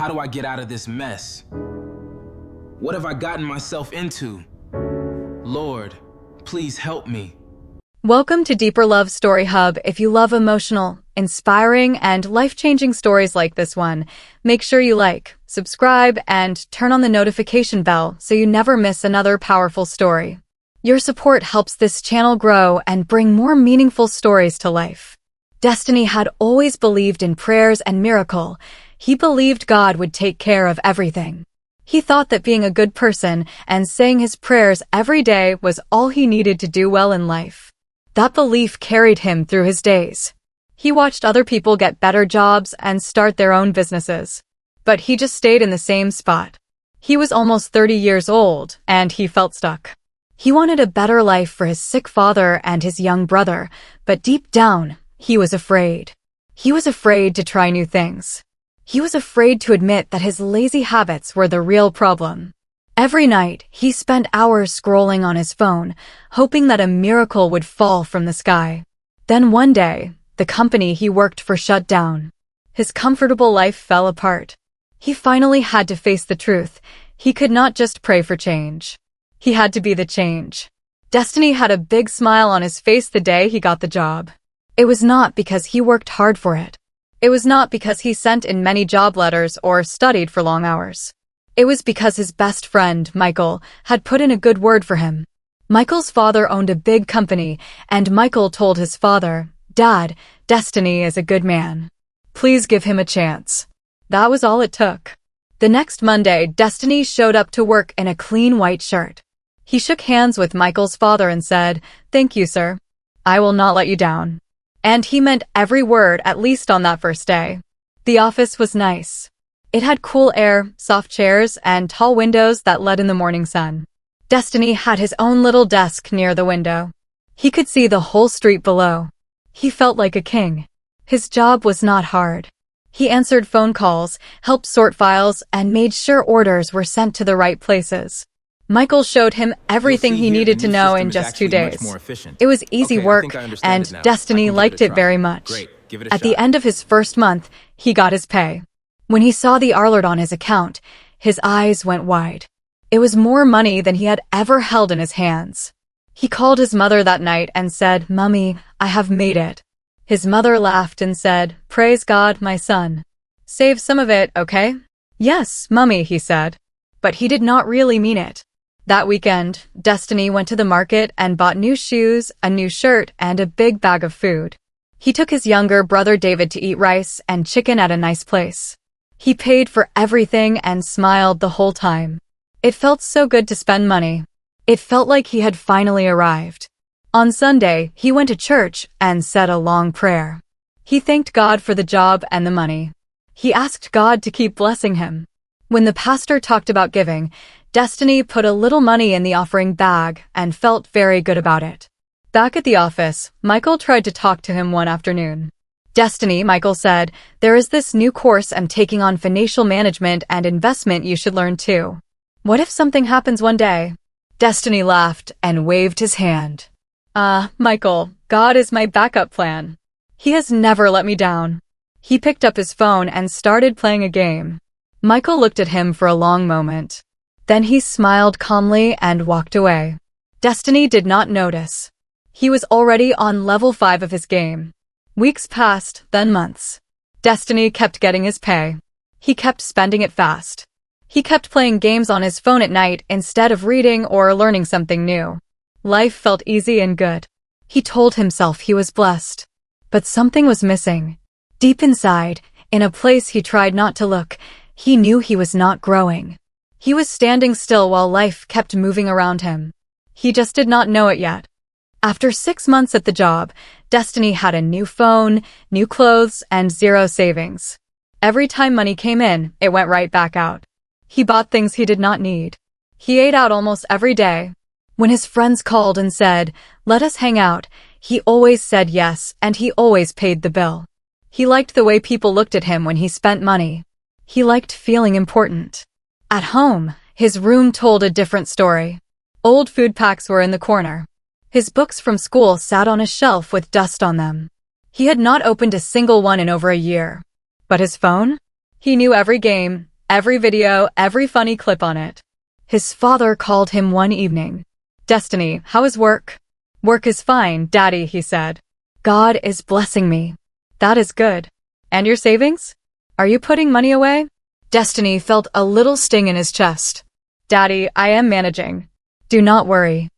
How do I get out of this mess? What have I gotten myself into? Lord, please help me. Welcome to Deeper Love Story Hub. If you love emotional, inspiring, and life-changing stories like this one, make sure you like, subscribe, and turn on the notification bell so you never miss another powerful story. Your support helps this channel grow and bring more meaningful stories to life. Destiny had always believed in prayers and miracle. He believed God would take care of everything. He thought that being a good person and saying his prayers every day was all he needed to do well in life. That belief carried him through his days. He watched other people get better jobs and start their own businesses. But he just stayed in the same spot. He was almost 30 years old, and he felt stuck. He wanted a better life for his sick father and his young brother, but deep down, he was afraid. He was afraid to try new things. He was afraid to admit that his lazy habits were the real problem. Every night, he spent hours scrolling on his phone, hoping that a miracle would fall from the sky. Then one day, the company he worked for shut down. His comfortable life fell apart. He finally had to face the truth. He could not just pray for change. He had to be the change. Destiny had a big smile on his face the day he got the job. It was not because he worked hard for it. It was not because he sent in many job letters or studied for long hours. It was because his best friend, Michael, had put in a good word for him. Michael's father owned a big company, and Michael told his father, "Dad, Destiny is a good man. Please give him a chance." That was all it took. The next Monday, Destiny showed up to work in a clean white shirt. He shook hands with Michael's father and said, "Thank you, sir. I will not let you down." And he meant every word, at least on that first day. The office was nice. It had cool air, soft chairs, and tall windows that let in the morning sun. Destiny had his own little desk near the window. He could see the whole street below. He felt like a king. His job was not hard. He answered phone calls, helped sort files, and made sure orders were sent to the right places. Michael showed him everything he needed to know in just 2 days. It was easy work, and Destiny liked it very much. At the end of his first month, he got his pay. When he saw the alert on his account, his eyes went wide. It was more money than he had ever held in his hands. He called his mother that night and said, "Mommy, I have made it." His mother laughed and said, "Praise God, my son. Save some of it, okay?" "Yes, Mummy," he said. But he did not really mean it. That weekend, Destiny went to the market and bought new shoes, a new shirt, and a big bag of food. He took his younger brother David to eat rice and chicken at a nice place. He paid for everything and smiled the whole time. It felt so good to spend money. It felt like he had finally arrived. On Sunday, he went to church and said a long prayer. He thanked God for the job and the money. He asked God to keep blessing him. When the pastor talked about giving, Destiny put a little money in the offering bag and felt very good about it. Back at the office, Michael tried to talk to him one afternoon. "Destiny," Michael said, "there is this new course I'm taking on financial management and investment you should learn too. What if something happens one day?" Destiny laughed and waved his hand. Michael, God is my backup plan. He has never let me down." He picked up his phone and started playing a game. Michael looked at him for a long moment. Then he smiled calmly and walked away. Destiny did not notice. He was already on level 5 of his game. Weeks passed, then months. Destiny kept getting his pay. He kept spending it fast. He kept playing games on his phone at night instead of reading or learning something new. Life felt easy and good. He told himself he was blessed. But something was missing. Deep inside, in a place he tried not to look, he knew he was not growing. He was standing still while life kept moving around him. He just did not know it yet. After 6 months at the job, Destiny had a new phone, new clothes, and 0 savings. Every time money came in, it went right back out. He bought things he did not need. He ate out almost every day. When his friends called and said, "Let us hang out," he always said yes, and he always paid the bill. He liked the way people looked at him when he spent money. He liked feeling important. At home, his room told a different story. Old food packs were in the corner. His books from school sat on a shelf with dust on them. He had not opened a single one in over a year. But his phone? He knew every game, every video, every funny clip on it. His father called him one evening. "Destiny, how is work?" "Work is fine, Daddy," he said. "God is blessing me." "That is good. And your savings? Are you putting money away?" Destiny felt a little sting in his chest. "Daddy, I am managing. Do not worry."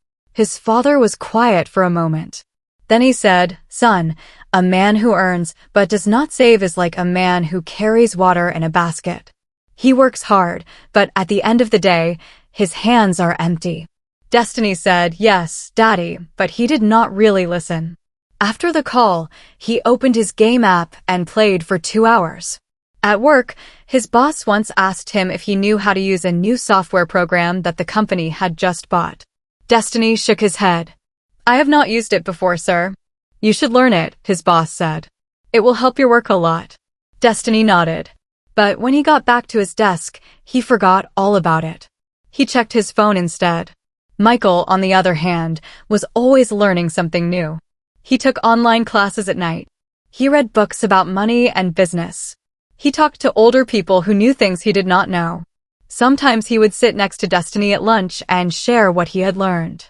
His father was quiet for a moment. Then he said, "Son, a man who earns but does not save is like a man who carries water in a basket. He works hard, but at the end of the day, his hands are empty." Destiny said, "Yes, Daddy," but he did not really listen. After the call, he opened his game app and played for 2 hours. At work, his boss once asked him if he knew how to use a new software program that the company had just bought. Destiny shook his head. "I have not used it before, sir." "You should learn it," his boss said. "It will help your work a lot." Destiny nodded. But when he got back to his desk, he forgot all about it. He checked his phone instead. Michael, on the other hand, was always learning something new. He took online classes at night. He read books about money and business. He talked to older people who knew things he did not know. Sometimes he would sit next to Destiny at lunch and share what he had learned.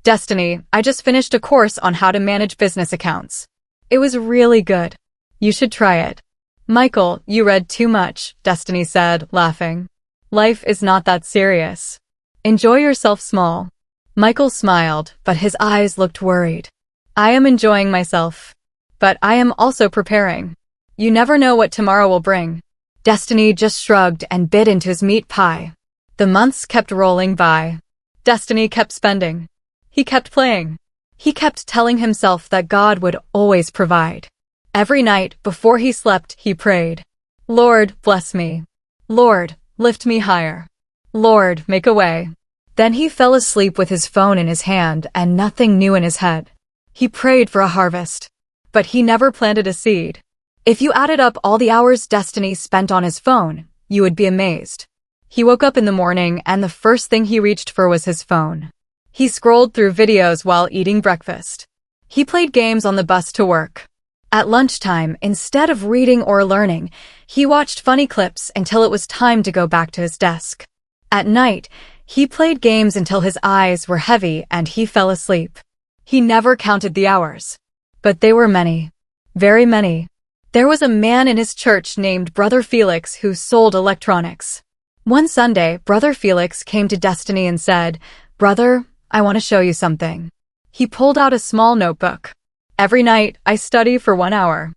"Destiny, I just finished a course on how to manage business accounts. It was really good. You should try it." "Michael, you read too much," Destiny said, laughing. "Life is not that serious. Enjoy yourself small." Michael smiled, but his eyes looked worried. "I am enjoying myself. But I am also preparing. You never know what tomorrow will bring." Destiny just shrugged and bit into his meat pie. The months kept rolling by. Destiny kept spending. He kept playing. He kept telling himself that God would always provide. Every night, before he slept, he prayed, "Lord, bless me. Lord, lift me higher. Lord, make a way." Then he fell asleep with his phone in his hand and nothing new in his head. He prayed for a harvest. But he never planted a seed. If you added up all the hours Destiny spent on his phone, you would be amazed. He woke up in the morning and the first thing he reached for was his phone. He scrolled through videos while eating breakfast. He played games on the bus to work. At lunchtime, instead of reading or learning, he watched funny clips until it was time to go back to his desk. At night, he played games until his eyes were heavy and he fell asleep. He never counted the hours. But they were many. Very many. There was a man in his church named Brother Felix who sold electronics. One Sunday, Brother Felix came to Destiny and said, "Brother, I want to show you something." He pulled out a small notebook. "Every night, I study for 1 hour.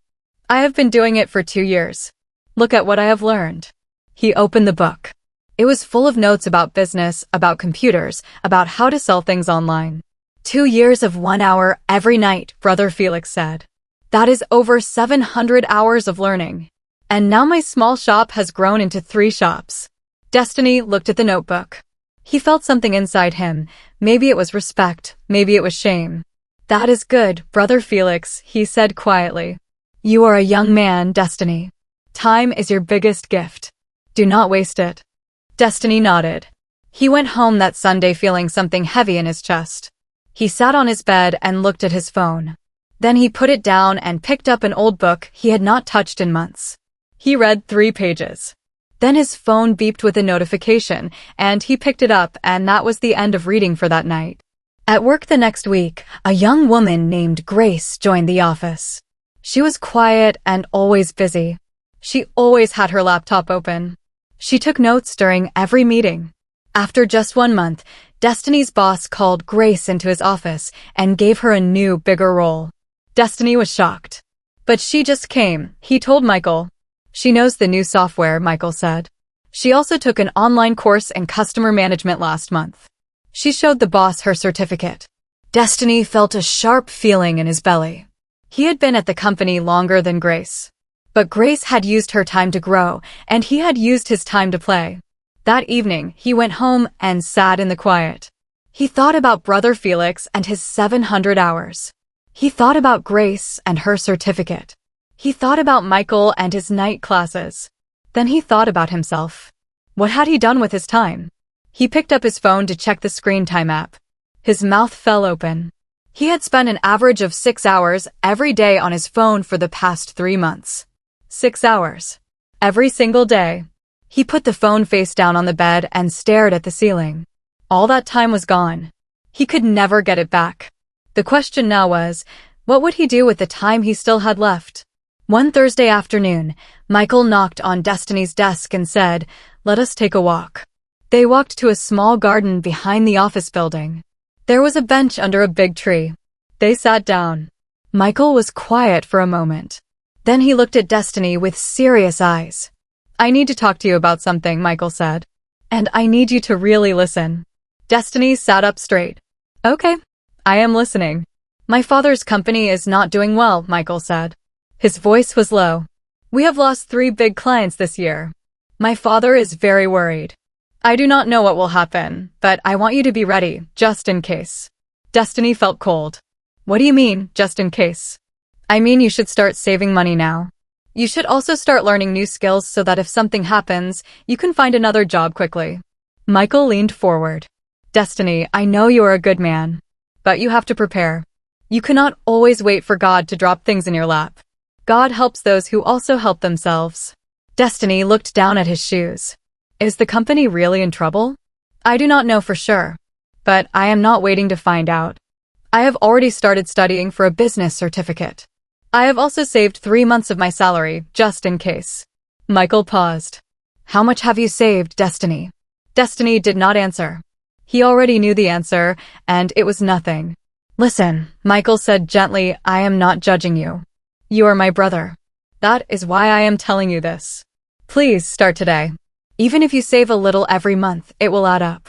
I have been doing it for 2 years. Look at what I have learned." He opened the book. It was full of notes about business, about computers, about how to sell things online. 2 years of 1 hour every night, Brother Felix said. That is over 700 hours of learning. And now my small shop has grown into 3 shops. Destiny looked at the notebook. He felt something inside him. Maybe it was respect, maybe it was shame. "That is good, Brother Felix," he said quietly. "You are a young man, Destiny. Time is your biggest gift. Do not waste it." Destiny nodded. He went home that Sunday feeling something heavy in his chest. He sat on his bed and looked at his phone. Then he put it down and picked up an old book he had not touched in months. He read 3 pages. Then his phone beeped with a notification, and he picked it up, and that was the end of reading for that night. At work the next week, a young woman named Grace joined the office. She was quiet and always busy. She always had her laptop open. She took notes during every meeting. After just 1 month, Destiny's boss called Grace into his office and gave her a new, bigger role. Destiny was shocked. "But she just came," he told Michael. "She knows the new software," Michael said. "She also took an online course in customer management last month." She showed the boss her certificate. Destiny felt a sharp feeling in his belly. He had been at the company longer than Grace. But Grace had used her time to grow, and he had used his time to play. That evening, he went home and sat in the quiet. He thought about Brother Felix and his 700 hours. He thought about Grace and her certificate. He thought about Michael and his night classes. Then he thought about himself. What had he done with his time? He picked up his phone to check the screen time app. His mouth fell open. He had spent an average of 6 hours every day on his phone for the past 3 months. 6 hours. Every single day. He put the phone face down on the bed and stared at the ceiling. All that time was gone. He could never get it back. The question now was, what would he do with the time he still had left? One Thursday afternoon, Michael knocked on Destiny's desk and said, "Let us take a walk." They walked to a small garden behind the office building. There was a bench under a big tree. They sat down. Michael was quiet for a moment. Then he looked at Destiny with serious eyes. "I need to talk to you about something," Michael said. "And I need you to really listen." Destiny sat up straight. "Okay, I am listening." "My father's company is not doing well," Michael said. His voice was low. "We have lost 3 big clients this year. My father is very worried. I do not know what will happen, but I want you to be ready, just in case." Destiny felt cold. "What do you mean, just in case?" "I mean you should start saving money now. You should also start learning new skills so that if something happens, you can find another job quickly." Michael leaned forward. "Destiny, I know you are a good man, but you have to prepare. You cannot always wait for God to drop things in your lap. God helps those who also help themselves." Destiny looked down at his shoes. "Is the company really in trouble?" "I do not know for sure, but I am not waiting to find out. I have already started studying for a business certificate. I have also saved 3 months of my salary, just in case." Michael paused. "How much have you saved, Destiny?" Destiny did not answer. He already knew the answer, and it was nothing. "Listen," Michael said gently, "I am not judging you. You are my brother. That is why I am telling you this. Please start today. Even if you save a little every month, it will add up.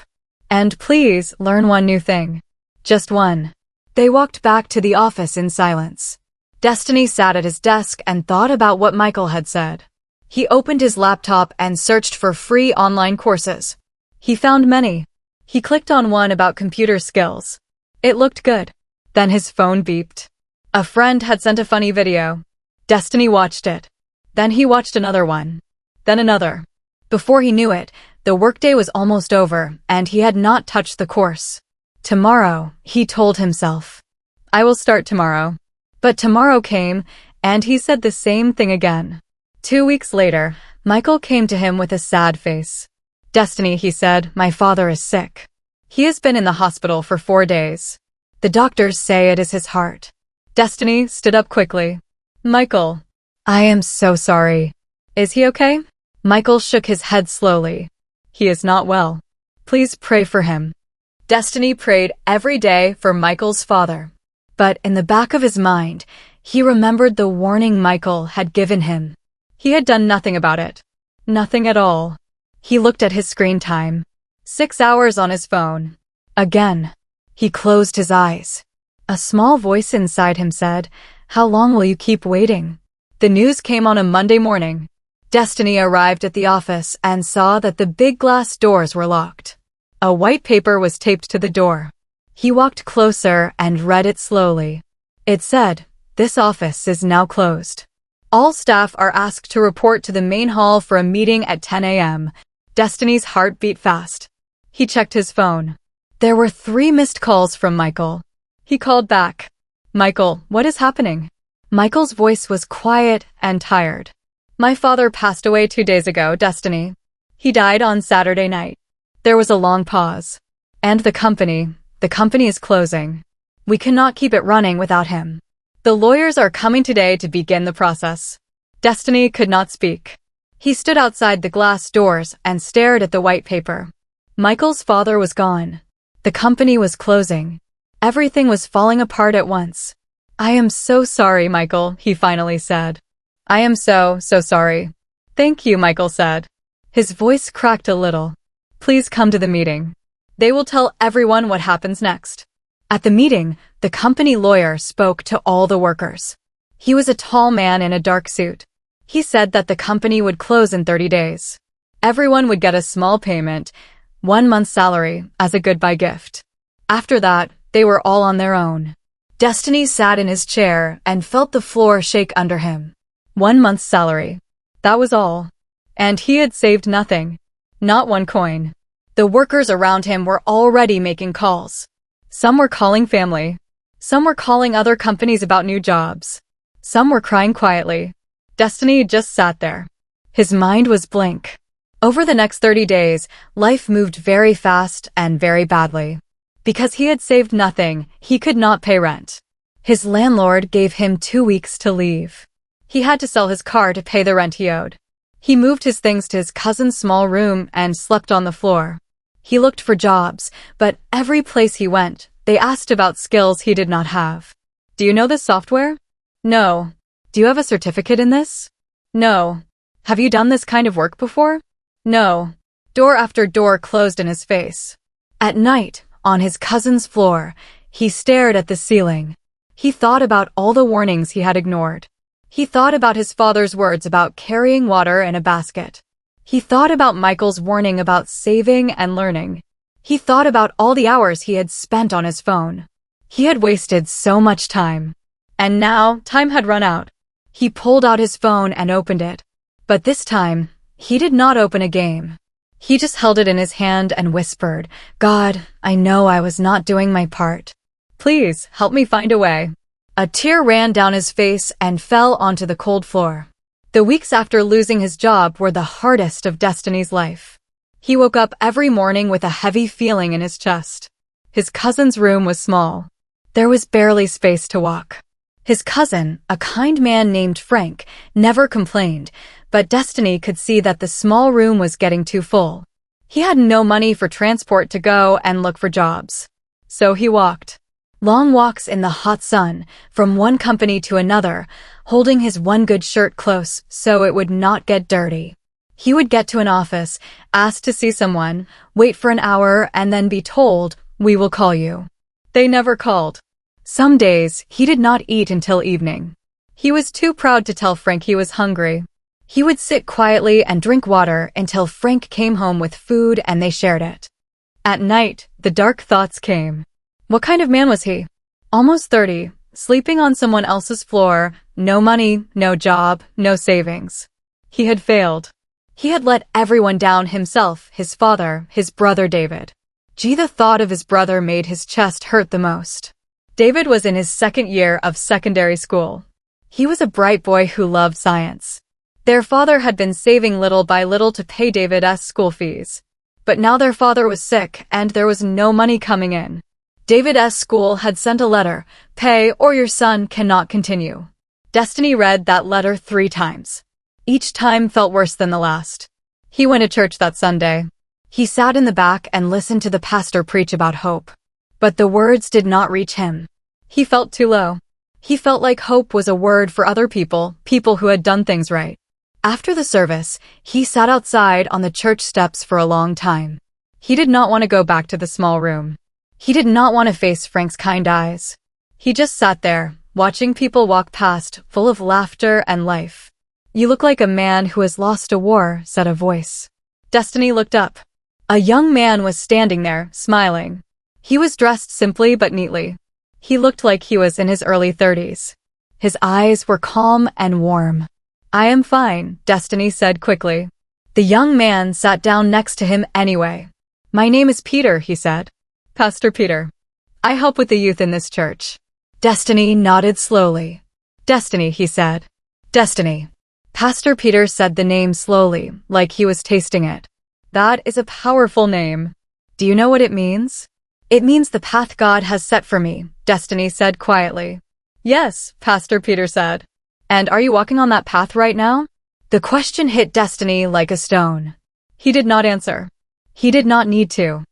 And please learn one new thing. Just one." They walked back to the office in silence. Destiny sat at his desk and thought about what Michael had said. He opened his laptop and searched for free online courses. He found many. He clicked on one about computer skills. It looked good. Then his phone beeped. A friend had sent a funny video. Destiny watched it. Then he watched another one. Then another. Before he knew it, the workday was almost over, and he had not touched the course. Tomorrow, he told himself. "I will start tomorrow." But tomorrow came, and he said the same thing again. 2 weeks later, Michael came to him with a sad face. "Destiny," he said, "my father is sick. He has been in the hospital for 4 days. The doctors say it is his heart." Destiny stood up quickly. "Michael, I am so sorry. Is he okay?" Michael shook his head slowly. "He is not well. Please pray for him." Destiny prayed every day for Michael's father. But in the back of his mind, he remembered the warning Michael had given him. He had done nothing about it. Nothing at all. He looked at his screen time. 6 hours on his phone. Again. He closed his eyes. A small voice inside him said, "How long will you keep waiting?" The news came on a Monday morning. Destiny arrived at the office and saw that the big glass doors were locked. A white paper was taped to the door. He walked closer and read it slowly. It said, "This office is now closed. All staff are asked to report to the main hall for a meeting at 10 a.m. Destiny's heart beat fast. He checked his phone. There were 3 missed calls from Michael. He called back. "Michael, what is happening?" Michael's voice was quiet and tired. "My father passed away 2 days ago, Destiny. He died on Saturday night." There was a long pause. "And the company is closing. We cannot keep it running without him. The lawyers are coming today to begin the process." Destiny could not speak. He stood outside the glass doors and stared at the white paper. Michael's father was gone. The company was closing. Everything was falling apart at once. "I am so sorry, Michael," he finally said. "I am so sorry." "Thank you," Michael said. His voice cracked a little. "Please come to the meeting. They will tell everyone what happens next." At the meeting, the company lawyer spoke to all the workers. He was a tall man in a dark suit. He said that the company would close in 30 days. Everyone would get a small payment, 1 month's salary, as a goodbye gift. After that, they were all on their own. Destiny sat in his chair and felt the floor shake under him. 1 month's salary. That was all. And he had saved nothing. Not 1 coin. The workers around him were already making calls. Some were calling family. Some were calling other companies about new jobs. Some were crying quietly. Destiny just sat there. His mind was blank. Over the next 30 days, life moved very fast and very badly. Because he had saved nothing, he could not pay rent. His landlord gave him 2 weeks to leave. He had to sell his car to pay the rent he owed. He moved his things to his cousin's small room and slept on the floor. He looked for jobs, but every place he went, they asked about skills he did not have. Do you know this software? No. Do you have a certificate in this? No. Have you done this kind of work before? No. Door after door closed in his face. At night, on his cousin's floor, he stared at the ceiling. He thought about all the warnings he had ignored. He thought about his father's words about carrying water in a basket. He thought about Michael's warning about saving and learning. He thought about all the hours he had spent on his phone. He had wasted so much time. And now, time had run out. He pulled out his phone and opened it. But this time, he did not open a game. He just held it in his hand and whispered, "God, I know I was not doing my part. Please, help me find a way." A tear ran down his face and fell onto the cold floor. The weeks after losing his job were the hardest of Destiny's life. He woke up every morning with a heavy feeling in his chest. His cousin's room was small. There was barely space to walk. His cousin, a kind man named Frank, never complained, but Destiny could see that the small room was getting too full. He had no money for transport to go and look for jobs. So he walked. Long walks in the hot sun, from one company to another, holding his one good shirt close so it would not get dirty. He would get to an office, ask to see someone, wait for an hour, and then be told, "We will call you." They never called. Some days, he did not eat until evening. He was too proud to tell Frank he was hungry. He would sit quietly and drink water until Frank came home with food and they shared it. At night, the dark thoughts came. What kind of man was he? Almost 30, sleeping on someone else's floor, no money, no job, no savings. He had failed. He had let everyone down, himself, his father, his brother David. The thought of his brother made his chest hurt the most. David was in his second year of secondary school. He was a bright boy who loved science. Their father had been saving little by little to pay David's school fees. But now their father was sick and there was no money coming in. David's school had sent a letter, "Pay or your son cannot continue." Destiny read that letter 3 times. Each time felt worse than the last. He went to church that Sunday. He sat in the back and listened to the pastor preach about hope. But the words did not reach him. He felt too low. He felt like hope was a word for other people, people who had done things right. After the service, he sat outside on the church steps for a long time. He did not want to go back to the small room. He did not want to face Frank's kind eyes. He just sat there, watching people walk past, full of laughter and life. "You look like a man who has lost a war," said a voice. Destiny looked up. A young man was standing there, smiling. He was dressed simply but neatly. He looked like he was in his early 30s. His eyes were calm and warm. "I am fine," Destiny said quickly. The young man sat down next to him anyway. "My name is Peter," he said. "Pastor Peter. I help with the youth in this church." Destiny nodded slowly. "Destiny," he said. "Destiny." Pastor Peter said the name slowly, like he was tasting it. "That is a powerful name. Do you know what it means?" "It means the path God has set for me," Destiny said quietly. "Yes," Pastor Peter said. "And are you walking on that path right now?" The question hit Destiny like a stone. He did not answer. He did not need to.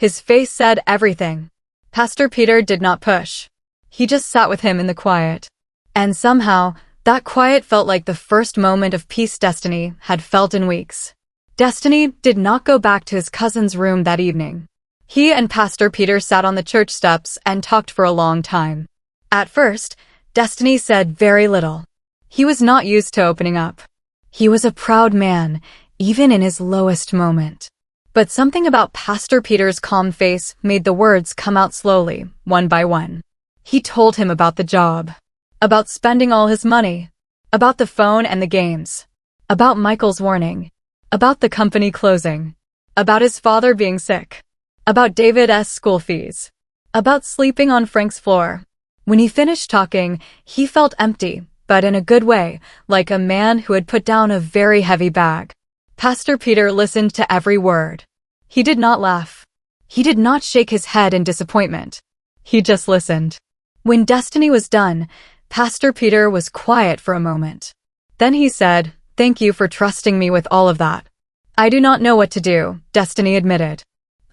His face said everything. Pastor Peter did not push. He just sat with him in the quiet. And somehow, that quiet felt like the first moment of peace Destiny had felt in weeks. Destiny did not go back to his cousin's room that evening. He and Pastor Peter sat on the church steps and talked for a long time. At first, Destiny said very little. He was not used to opening up. He was a proud man, even in his lowest moment. But something about Pastor Peter's calm face made the words come out slowly, one by one. He told him about the job, about spending all his money, about the phone and the games, about Michael's warning, about the company closing, about his father being sick, about David's school fees, about sleeping on Frank's floor. When he finished talking, he felt empty, but in a good way, like a man who had put down a very heavy bag. Pastor Peter listened to every word. He did not laugh. He did not shake his head in disappointment. He just listened. When Destiny was done, Pastor Peter was quiet for a moment. Then he said, "Thank you for trusting me with all of that." "I do not know what to do," Destiny admitted.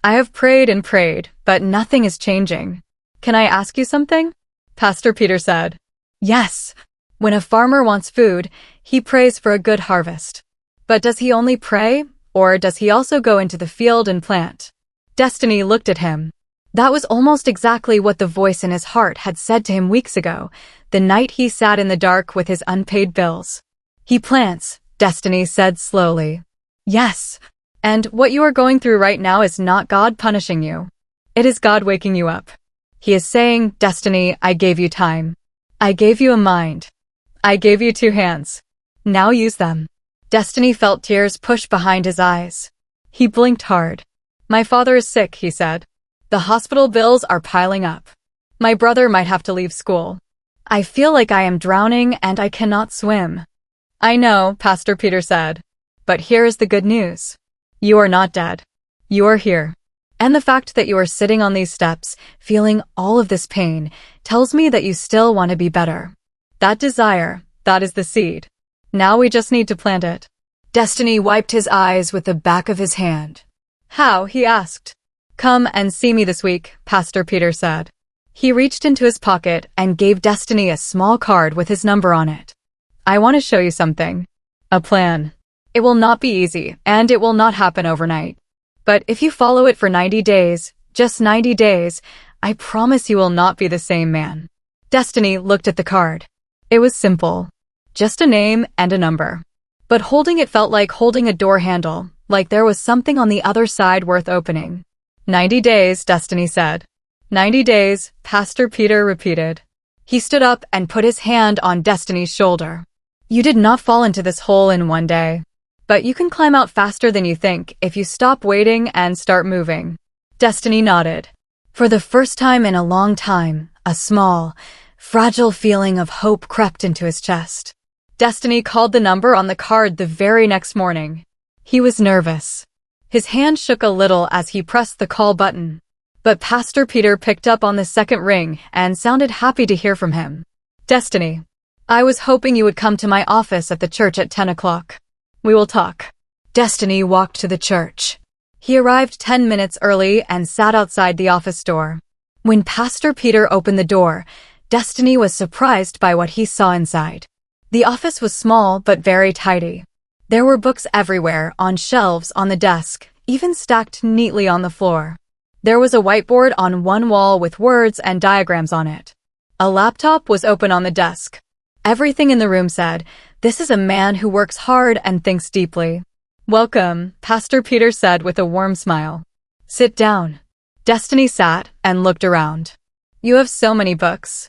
"I have prayed and prayed, but nothing is changing." "Can I ask you something?" Pastor Peter said. "Yes. When a farmer wants food, he prays for a good harvest. But does he only pray, or does he also go into the field and plant?" Destiny looked at him. That was almost exactly what the voice in his heart had said to him weeks ago, the night he sat in the dark with his unpaid bills. "He plants," Destiny said slowly. "Yes. And what you are going through right now is not God punishing you. It is God waking you up. He is saying, 'Destiny, I gave you time. I gave you a mind. I gave you 2 hands. Now use them.'" Destiny felt tears push behind his eyes. He blinked hard. "My father is sick," he said. "The hospital bills are piling up. My brother might have to leave school. I feel like I am drowning and I cannot swim." "I know," Pastor Peter said. "But here is the good news. You are not dead. You are here. And the fact that you are sitting on these steps, feeling all of this pain, tells me that you still want to be better. That desire, that is the seed. Now we just need to plant it." Destiny wiped his eyes with the back of his hand. "How?" he asked. "Come and see me this week," Pastor Peter said. He reached into his pocket and gave Destiny a small card with his number on it. "I want to show you something. A plan. It will not be easy, and it will not happen overnight. But if you follow it for 90 days, just 90 days, I promise you will not be the same man." Destiny looked at the card. It was simple. Just a name and a number. But holding it felt like holding a door handle, like there was something on the other side worth opening. 90 days, Destiny said. 90 days, Pastor Peter repeated. He stood up and put his hand on Destiny's shoulder. "You did not fall into this hole in one day. But you can climb out faster than you think if you stop waiting and start moving." Destiny nodded. For the first time in a long time, a small, fragile feeling of hope crept into his chest. Destiny called the number on the card the very next morning. He was nervous. His hand shook a little as he pressed the call button. But Pastor Peter picked up on the second ring and sounded happy to hear from him. "Destiny, I was hoping you would come to my office at the church at 10 o'clock. We will talk." Destiny walked to the church. He arrived 10 minutes early and sat outside the office door. When Pastor Peter opened the door, Destiny was surprised by what he saw inside. The office was small but very tidy. There were books everywhere, on shelves, on the desk, even stacked neatly on the floor. There was a whiteboard on one wall with words and diagrams on it. A laptop was open on the desk. Everything in the room said, "This is a man who works hard and thinks deeply." "Welcome," Pastor Peter said with a warm smile. "Sit down." Destiny sat and looked around. "You have so many books."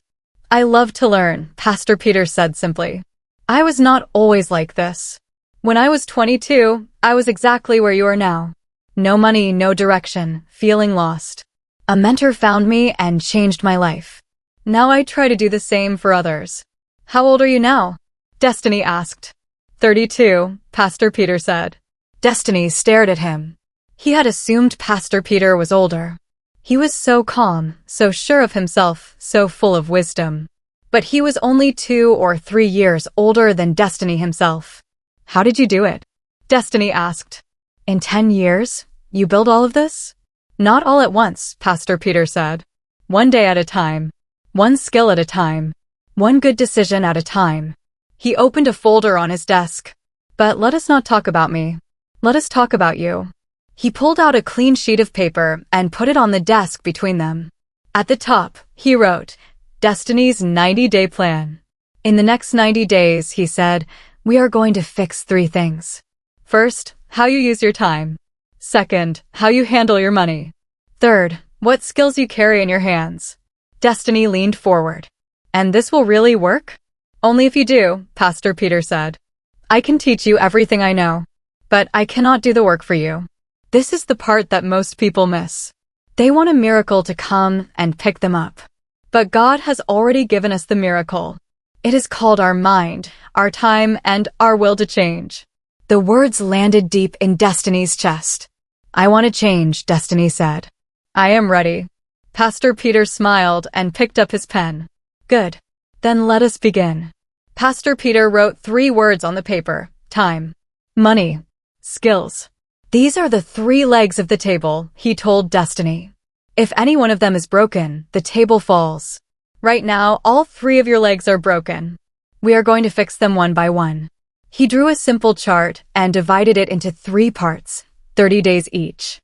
"I love to learn," Pastor Peter said simply. "I was not always like this. When I was 22, I was exactly where you are now. No money, no direction, feeling lost. A mentor found me and changed my life. Now I try to do the same for others." "How old are you now?" Destiny asked. 32, Pastor Peter said. Destiny stared at him. He had assumed Pastor Peter was older. He was so calm, so sure of himself, so full of wisdom. But he was only 2 or 3 years older than Destiny himself. "How did you do it?" Destiny asked. "In 10 years? You built all of this?" "Not all at once," Pastor Peter said. "One day at a time. One skill at a time. One good decision at a time." He opened a folder on his desk. "But let us not talk about me. Let us talk about you." He pulled out a clean sheet of paper and put it on the desk between them. At the top, he wrote, "Destiny's 90-day plan." "In the next 90 days," he said, "we are going to fix 3 things. First, how you use your time. Second, how you handle your money. Third, what skills you carry in your hands." Destiny leaned forward. "And this will really work?" "Only if you do," Pastor Peter said. "I can teach you everything I know, but I cannot do the work for you." This is the part that most people miss. They want a miracle to come and pick them up. But God has already given us the miracle. It is called our mind, our time, and our will to change. The words landed deep in Destiny's chest. "I want to change," Destiny said. "I am ready." Pastor Peter smiled and picked up his pen. "Good. Then let us begin." Pastor Peter wrote 3 words on the paper: time, money, skills. "These are the 3 legs of the table," he told Destiny. "If any one of them is broken, the table falls. Right now, all 3 of your legs are broken. We are going to fix them one by one." He drew a simple chart and divided it into 3 parts, 30 days each.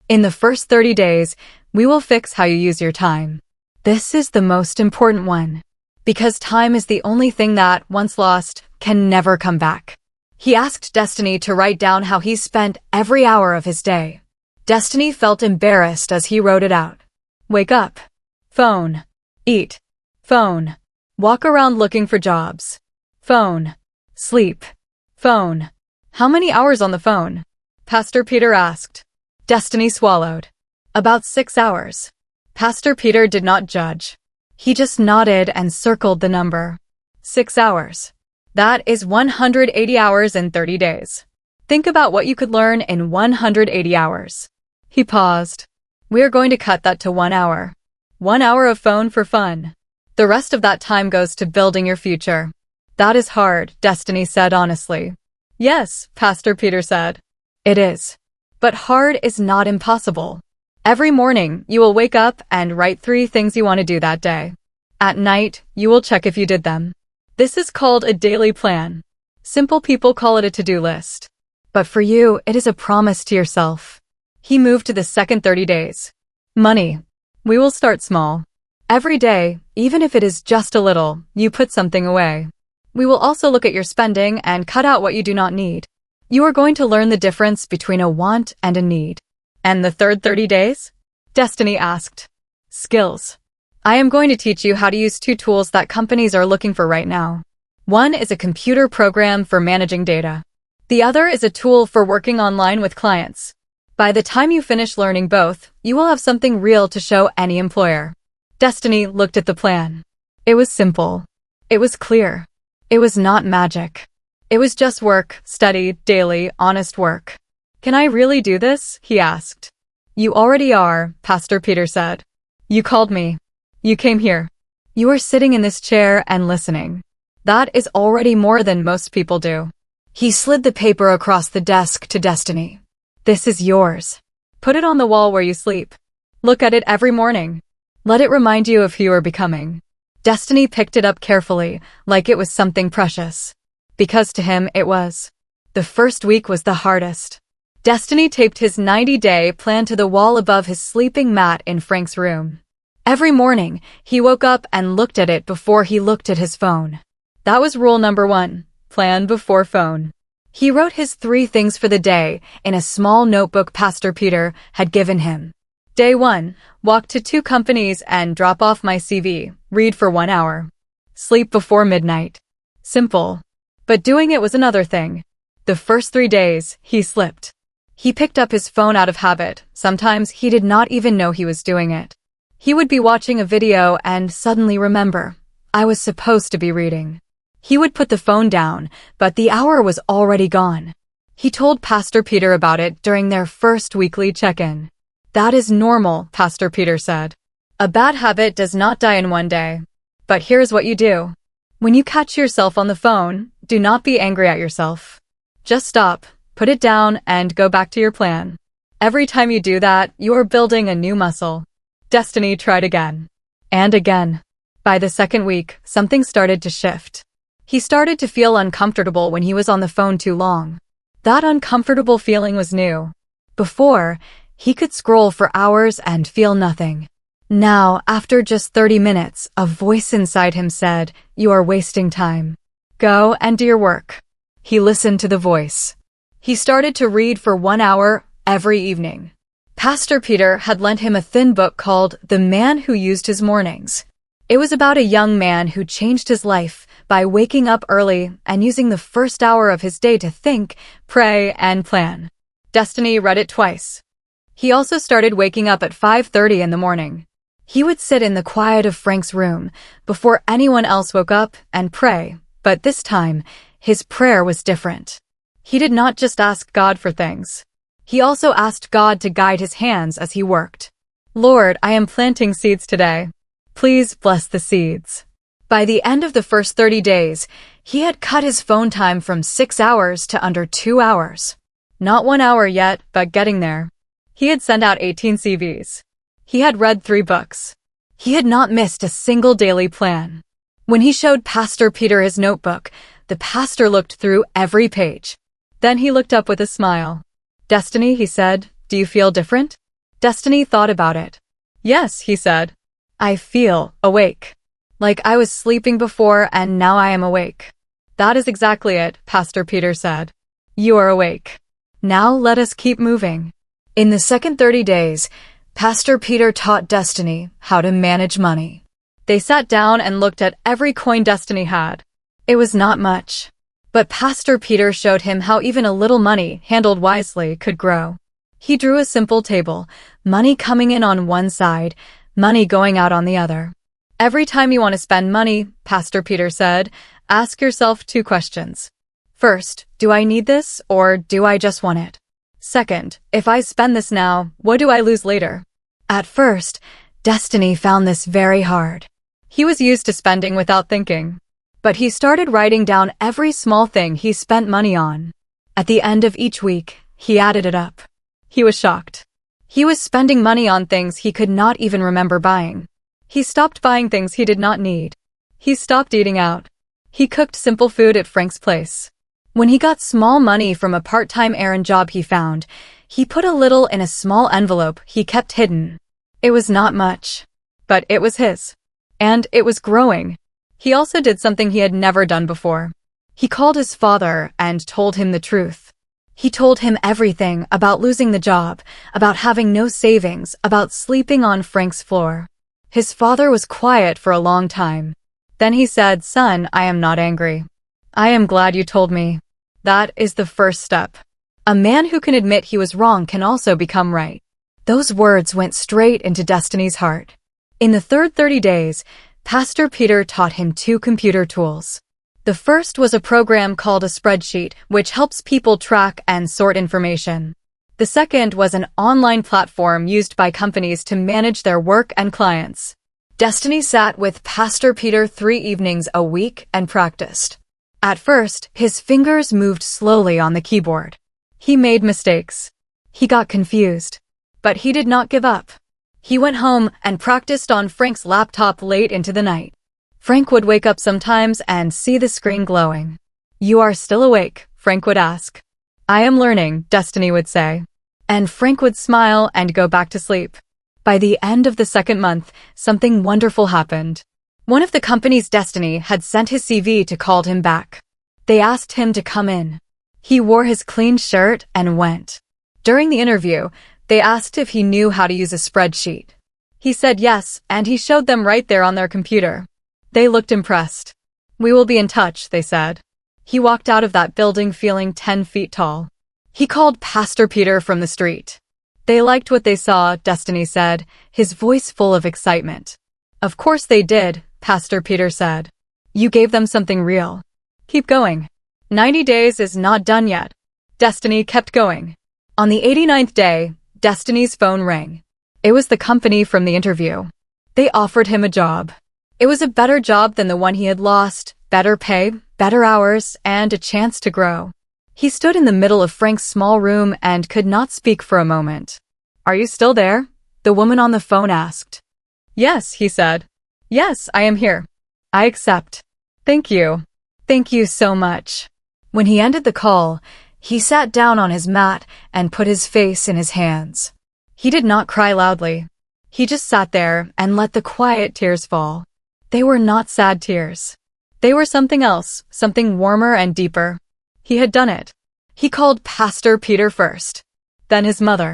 "In the first 30 days, we will fix how you use your time. This is the most important one, because time is the only thing that, once lost, can never come back." He asked Destiny to write down how he spent every hour of his day. Destiny felt embarrassed as he wrote it out. Wake up. Phone. Eat. Phone. Walk around looking for jobs. Phone. Sleep. Phone. "How many hours on the phone?" Pastor Peter asked. Destiny swallowed. "About 6 hours." Pastor Peter did not judge. He just nodded and circled the number. 6 hours. That is 180 hours in 30 days. Think about what you could learn in 180 hours. He paused. "We are going to cut that to 1 hour. 1 hour of phone for fun. The rest of that time goes to building your future." "That is hard," Destiny said honestly. "Yes," Pastor Peter said. "It is. But hard is not impossible. Every morning, you will wake up and write 3 things you want to do that day. At night, you will check if you did them. This is called a daily plan. Simple people call it a to-do list. But for you, it is a promise to yourself." He moved to the second 30 days. Money. "We will start small. Every day, even if it is just a little, you put something away. We will also look at your spending and cut out what you do not need. You are going to learn the difference between a want and a need." "And the third 30 days? Destiny asked. "Skills. I am going to teach you how to use 2 tools that companies are looking for right now. One is a computer program for managing data. The other is a tool for working online with clients. By the time you finish learning both, you will have something real to show any employer." Destiny looked at the plan. It was simple. It was clear. It was not magic. It was just work, steady, daily, honest work. "Can I really do this?" he asked. "You already are," Pastor Peter said. "You called me. You came here. You are sitting in this chair and listening. That is already more than most people do." He slid the paper across the desk to Destiny. "This is yours. Put it on the wall where you sleep. Look at it every morning. Let it remind you of who you are becoming." Destiny picked it up carefully, like it was something precious. Because to him, it was. The first week was the hardest. Destiny taped his 90-day plan to the wall above his sleeping mat in Frank's room. Every morning, he woke up and looked at it before he looked at his phone. That was rule number 1, plan before phone. He wrote his 3 things for the day in a small notebook Pastor Peter had given him. Day 1, walk to 2 companies and drop off my CV, read for 1 hour. Sleep before midnight. Simple. But doing it was another thing. The first 3 days, he slipped. He picked up his phone out of habit. Sometimes he did not even know he was doing it. He would be watching a video and suddenly remember, I was supposed to be reading. He would put the phone down, but the hour was already gone. He told Pastor Peter about it during their first weekly check-in. That is normal, Pastor Peter said. A bad habit does not die in one day. But here's what you do. When you catch yourself on the phone, do not be angry at yourself. Just stop, put it down, and go back to your plan. Every time you do that, you are building a new muscle. Destiny tried again. And again. By the second week, something started to shift. He started to feel uncomfortable when he was on the phone too long. That uncomfortable feeling was new. Before, he could scroll for hours and feel nothing. Now, after just 30 minutes, a voice inside him said, "You are wasting time. Go and do your work." He listened to the voice. He started to read for 1 hour every evening. Pastor Peter had lent him a thin book called The Man Who Used His Mornings. It was about a young man who changed his life by waking up early and using the first hour of his day to think, pray, and plan. Destiny read it twice. He also started waking up at 5:30 in the morning. He would sit in the quiet of Frank's room before anyone else woke up and pray, but this time, his prayer was different. He did not just ask God for things. He also asked God to guide his hands as he worked. Lord, I am planting seeds today. Please bless the seeds. By the end of the first 30 days, he had cut his phone time from 6 hours to under 2 hours. Not 1 hour yet, but getting there. He had sent out 18 CVs. He had read 3 books. He had not missed a single daily plan. When he showed Pastor Peter his notebook, the pastor looked through every page. Then he looked up with a smile. Destiny, he said, do you feel different? Destiny thought about it. Yes, he said. I feel awake. Like I was sleeping before and now I am awake. That is exactly it, Pastor Peter said. You are awake. Now let us keep moving. In the second 30 days, Pastor Peter taught Destiny how to manage money. They sat down and looked at every coin Destiny had. It was not much. But Pastor Peter showed him how even a little money, handled wisely, could grow. He drew a simple table, money coming in on one side, money going out on the other. Every time you want to spend money, Pastor Peter said, ask yourself 2 questions. First, do I need this or do I just want it? Second, if I spend this now, what do I lose later? At first, Destiny found this very hard. He was used to spending without thinking. But he started writing down every small thing he spent money on. At the end of each week, he added it up. He was shocked. He was spending money on things he could not even remember buying. He stopped buying things he did not need. He stopped eating out. He cooked simple food at Frank's place. When he got small money from a part-time errand job he found, he put a little in a small envelope he kept hidden. It was not much, but it was his. And it was growing. He also did something he had never done before. He called his father and told him the truth. He told him everything about losing the job, about having no savings, about sleeping on Frank's floor. His father was quiet for a long time. Then he said, "Son, I am not angry. I am glad you told me." That is the first step. A man who can admit he was wrong can also become right. Those words went straight into Destiny's heart. In the third 30 days, Pastor Peter taught him 2 computer tools. The first was a program called a spreadsheet, which helps people track and sort information. The second was an online platform used by companies to manage their work and clients. Destiny sat with Pastor Peter 3 evenings a week and practiced. At first, his fingers moved slowly on the keyboard. He made mistakes. He got confused. But he did not give up. He went home and practiced on Frank's laptop late into the night. Frank would wake up sometimes and see the screen glowing. "You are still awake?" Frank would ask. "I am learning," Destiny would say. And Frank would smile and go back to sleep. By the end of the second month, something wonderful happened. One of the company's Destiny had sent his CV to call him back. They asked him to come in. He wore his clean shirt and went. During the interview, they asked if he knew how to use a spreadsheet. He said yes, and he showed them right there on their computer. They looked impressed. "We will be in touch," they said. He walked out of that building feeling 10 feet tall. He called Pastor Peter from the street. They liked what they saw, Destiny said, his voice full of excitement. "Of course they did," Pastor Peter said. "You gave them something real. Keep going. 90 days is not done yet." Destiny kept going. On the 89th day, Destiny's phone rang. It was the company from the interview. They offered him a job. It was a better job than the one he had lost, better pay, better hours, and a chance to grow. He stood in the middle of Frank's small room and could not speak for a moment. "Are you still there?" the woman on the phone asked. "Yes," he said. "Yes, I am here. I accept. Thank you. Thank you so much." When he ended the call, he sat down on his mat and put his face in his hands. He did not cry loudly. He just sat there and let the quiet tears fall. They were not sad tears. They were something else, something warmer and deeper. He had done it. He called Pastor Peter first. Then his mother.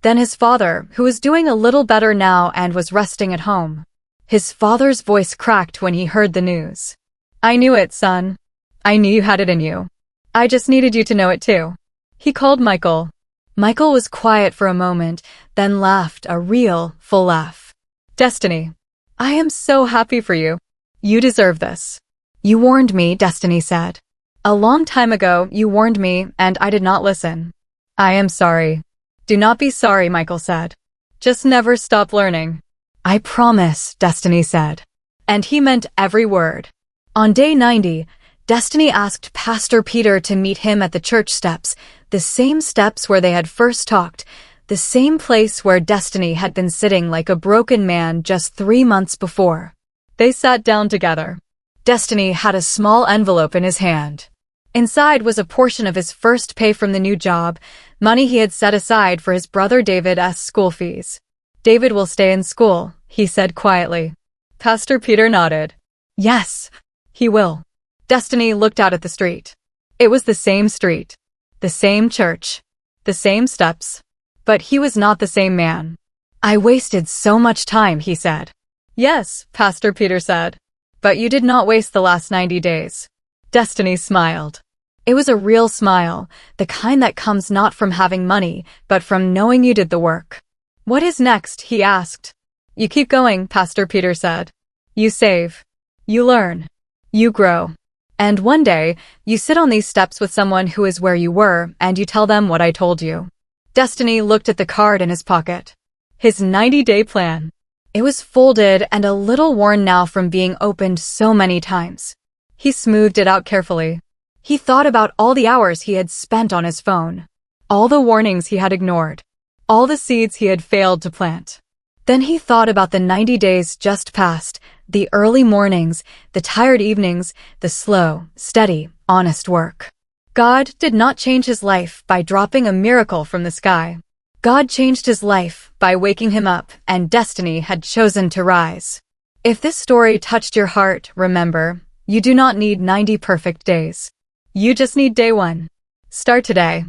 Then his father, who was doing a little better now and was resting at home. His father's voice cracked when he heard the news. "I knew it, son. I knew you had it in you. I just needed you to know it too." He called Michael. Michael was quiet for a moment, then laughed a real, full laugh. "Destiny, I am so happy for you. You deserve this." "You warned me," Destiny said. A long time ago, you warned me, and I did not listen. I am sorry. Do not be sorry, Michael said. Just never stop learning. I promise, Destiny said. And he meant every word. On day 90, Destiny asked Pastor Peter to meet him at the church steps, the same steps where they had first talked, the same place where Destiny had been sitting like a broken man just 3 months before. They sat down together. Destiny had a small envelope in his hand. Inside was a portion of his first pay from the new job, money he had set aside for his brother David's school fees. David will stay in school, he said quietly. Pastor Peter nodded. Yes, he will. Destiny looked out at the street. It was the same street, the same church, the same steps. But he was not the same man. I wasted so much time, he said. Yes, Pastor Peter said. But you did not waste the last 90 days. Destiny smiled. It was a real smile, the kind that comes not from having money, but from knowing you did the work. What is next? He asked. You keep going, Pastor Peter said. You save. You learn. You grow. And one day, you sit on these steps with someone who is where you were, and you tell them what I told you. Destiny looked at the card in his pocket. His 90-day plan. It was folded and a little worn now from being opened so many times. He smoothed it out carefully. He thought about all the hours he had spent on his phone, all the warnings he had ignored, all the seeds he had failed to plant. Then he thought about the 90 days just past, the early mornings, the tired evenings, the slow, steady, honest work. God did not change his life by dropping a miracle from the sky. God changed his life by waking him up, and Destiny had chosen to rise. If this story touched your heart, remember, you do not need 90 perfect days. You just need day 1. Start today.